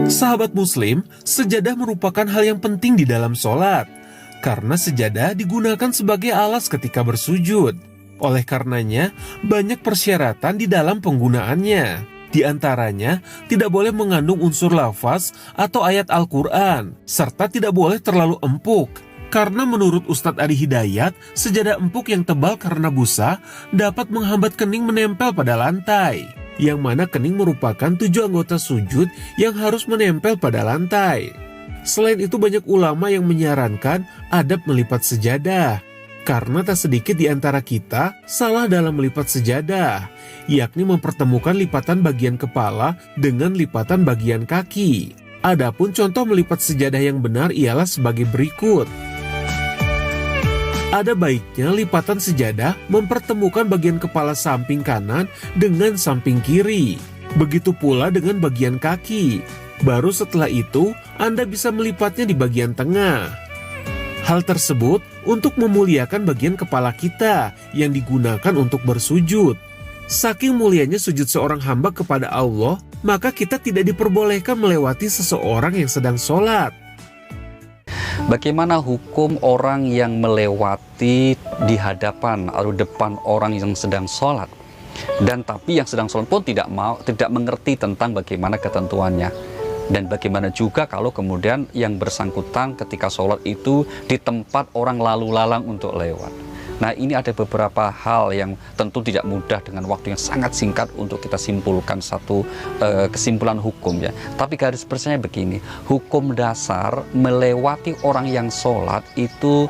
Sahabat Muslim, sejadah merupakan hal yang penting di dalam sholat, karena sejadah digunakan sebagai alas ketika bersujud. Oleh karenanya, banyak persyaratan di dalam penggunaannya. Di antaranya, tidak boleh mengandung unsur lafaz atau ayat Al-Quran, serta tidak boleh terlalu empuk. Karena menurut Ustadz Adi Hidayat, sejadah empuk yang tebal karena busa dapat menghambat kening menempel pada lantai, yang mana kening merupakan 7 anggota sujud yang harus menempel pada lantai. Selain itu, banyak ulama yang menyarankan adab melipat sejadah, karena tak sedikit di antara kita salah dalam melipat sejadah, yakni mempertemukan lipatan bagian kepala dengan lipatan bagian kaki. Adapun contoh melipat sejadah yang benar ialah sebagai berikut. Ada baiknya lipatan sejadah mempertemukan bagian kepala samping kanan dengan samping kiri. Begitu pula dengan bagian kaki. Baru setelah itu, Anda bisa melipatnya di bagian tengah. Hal tersebut untuk memuliakan bagian kepala kita yang digunakan untuk bersujud. Saking mulianya sujud seorang hamba kepada Allah, maka kita tidak diperbolehkan melewati seseorang yang sedang sholat. Bagaimana hukum orang yang melewati di hadapan atau depan orang yang sedang sholat, dan tapi yang sedang sholat pun tidak mengerti tentang bagaimana ketentuannya, dan bagaimana juga kalau kemudian yang bersangkutan ketika sholat itu di tempat orang lalu lalang untuk lewat. Nah, ini ada beberapa hal yang tentu tidak mudah dengan waktu yang sangat singkat untuk kita simpulkan satu kesimpulan hukum ya. Tapi garis besarnya begini, hukum dasar melewati orang yang sholat itu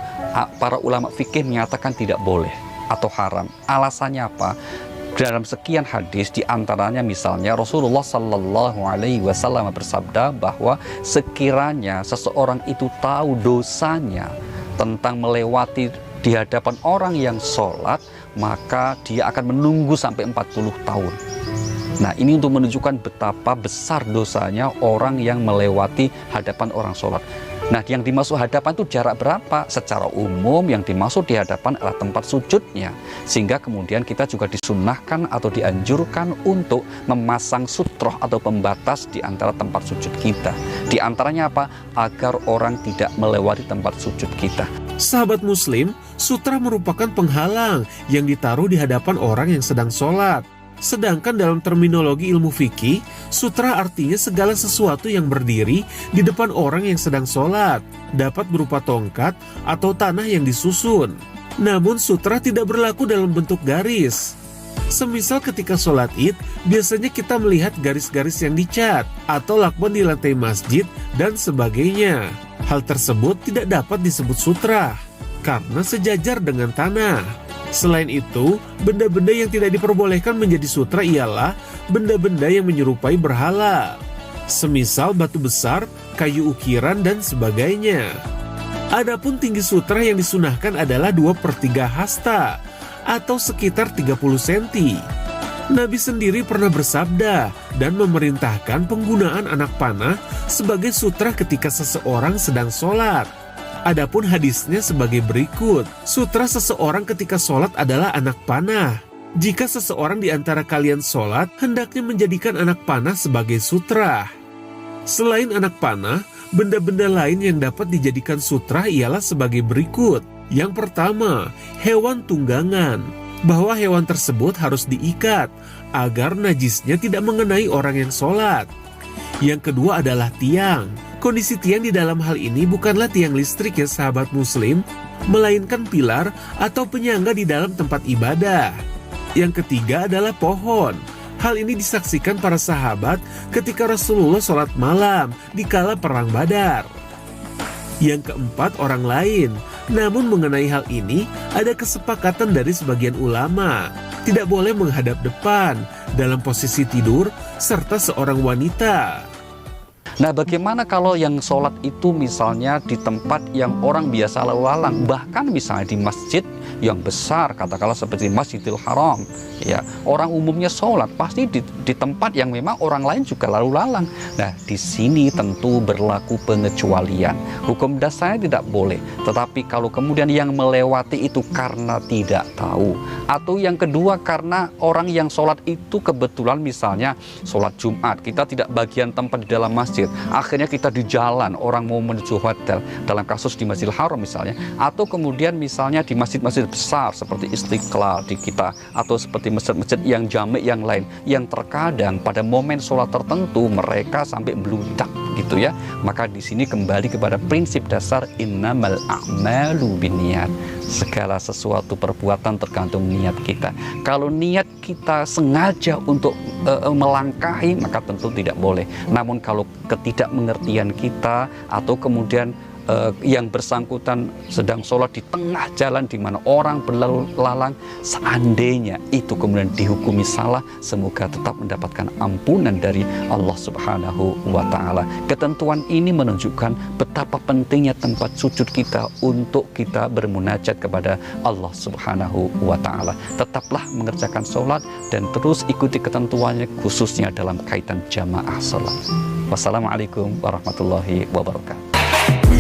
para ulama fikih menyatakan tidak boleh atau haram. Alasannya apa? Dalam sekian hadis diantaranya misalnya Rasulullah Sallallahu Alaihi Wasallam bersabda bahwa sekiranya seseorang itu tahu dosanya tentang melewati di hadapan orang yang sholat, maka dia akan menunggu sampai 40 tahun. Nah, ini untuk menunjukkan betapa besar dosanya orang yang melewati hadapan orang sholat. Nah, yang dimaksud hadapan itu jarak berapa? Secara umum yang dimaksud di hadapan adalah tempat sujudnya. Sehingga kemudian kita juga disunnahkan atau dianjurkan untuk memasang sutroh atau pembatas di antara tempat sujud kita. Di antaranya apa? Agar orang tidak melewati tempat sujud kita. Sahabat Muslim, sutra merupakan penghalang yang ditaruh di hadapan orang yang sedang sholat. Sedangkan dalam terminologi ilmu fikih, sutra artinya segala sesuatu yang berdiri di depan orang yang sedang sholat, dapat berupa tongkat atau tanah yang disusun. Namun sutra tidak berlaku dalam bentuk garis. Semisal ketika sholat id, biasanya kita melihat garis-garis yang dicat atau lakban di lantai masjid dan sebagainya. Hal tersebut tidak dapat disebut sutra karena sejajar dengan tanah. Selain itu, benda-benda yang tidak diperbolehkan menjadi sutra ialah benda-benda yang menyerupai berhala, semisal batu besar, kayu ukiran, dan sebagainya. Adapun tinggi sutra yang disunahkan adalah 2/3 hasta atau sekitar 30 cm. Nabi sendiri pernah bersabda dan memerintahkan penggunaan anak panah sebagai sutra ketika seseorang sedang sholat. Adapun hadisnya sebagai berikut, sutra seseorang ketika sholat adalah anak panah. Jika seseorang di antara kalian sholat, hendaknya menjadikan anak panah sebagai sutra. Selain anak panah, benda-benda lain yang dapat dijadikan sutra ialah sebagai berikut. Yang pertama, hewan tunggangan. Bahwa hewan tersebut harus diikat agar najisnya tidak mengenai orang yang sholat. Yang kedua adalah tiang. Kondisi tiang di dalam hal ini bukanlah tiang listrik ya sahabat Muslim, melainkan pilar atau penyangga di dalam tempat ibadah. Yang ketiga adalah pohon. Hal ini disaksikan para sahabat ketika Rasulullah sholat malam di kala perang Badar. Yang keempat, orang lain. Namun mengenai hal ini, ada kesepakatan dari sebagian ulama. Tidak boleh menghadap depan, dalam posisi tidur, serta seorang wanita. Nah, bagaimana kalau yang sholat itu misalnya di tempat yang orang biasa lalu lalang, bahkan misalnya di masjid yang besar, katakanlah seperti Masjidil Haram, ya, orang umumnya sholat pasti di tempat yang memang orang lain juga lalu lalang. Nah, di sini tentu berlaku pengecualian. Hukum dasarnya tidak boleh, tetapi kalau kemudian yang melewati itu karena tidak tahu, atau yang kedua karena orang yang sholat itu kebetulan misalnya sholat Jumat, kita tidak bagian tempat di dalam masjid, akhirnya kita di jalan, orang mau menuju hotel, dalam kasus di Masjidil Haram misalnya, atau kemudian misalnya di masjid-masjid besar seperti Istiqlal di kita, atau seperti masjid-masjid yang jami' yang lain, yang terkadang pada momen sholat tertentu mereka sampai beludak gitu ya. Maka di sini kembali kepada prinsip dasar innamal a'malu binniyat. Segala sesuatu perbuatan tergantung niat kita. Kalau niat kita sengaja untuk melangkahi, maka tentu tidak boleh. Namun kalau ketidakmengertian kita, atau kemudian yang bersangkutan sedang sholat di tengah jalan di mana orang berlalu lalang, seandainya itu kemudian dihukumi salah, semoga tetap mendapatkan ampunan dari Allah Subhanahu wa Ta'ala. Ketentuan ini menunjukkan betapa pentingnya tempat sujud kita untuk kita bermunajat kepada Allah Subhanahu wa Ta'ala. Tetaplah mengerjakan sholat dan terus ikuti ketentuannya, khususnya dalam kaitan jamaah sholat. Wassalamualaikum warahmatullahi wabarakatuh.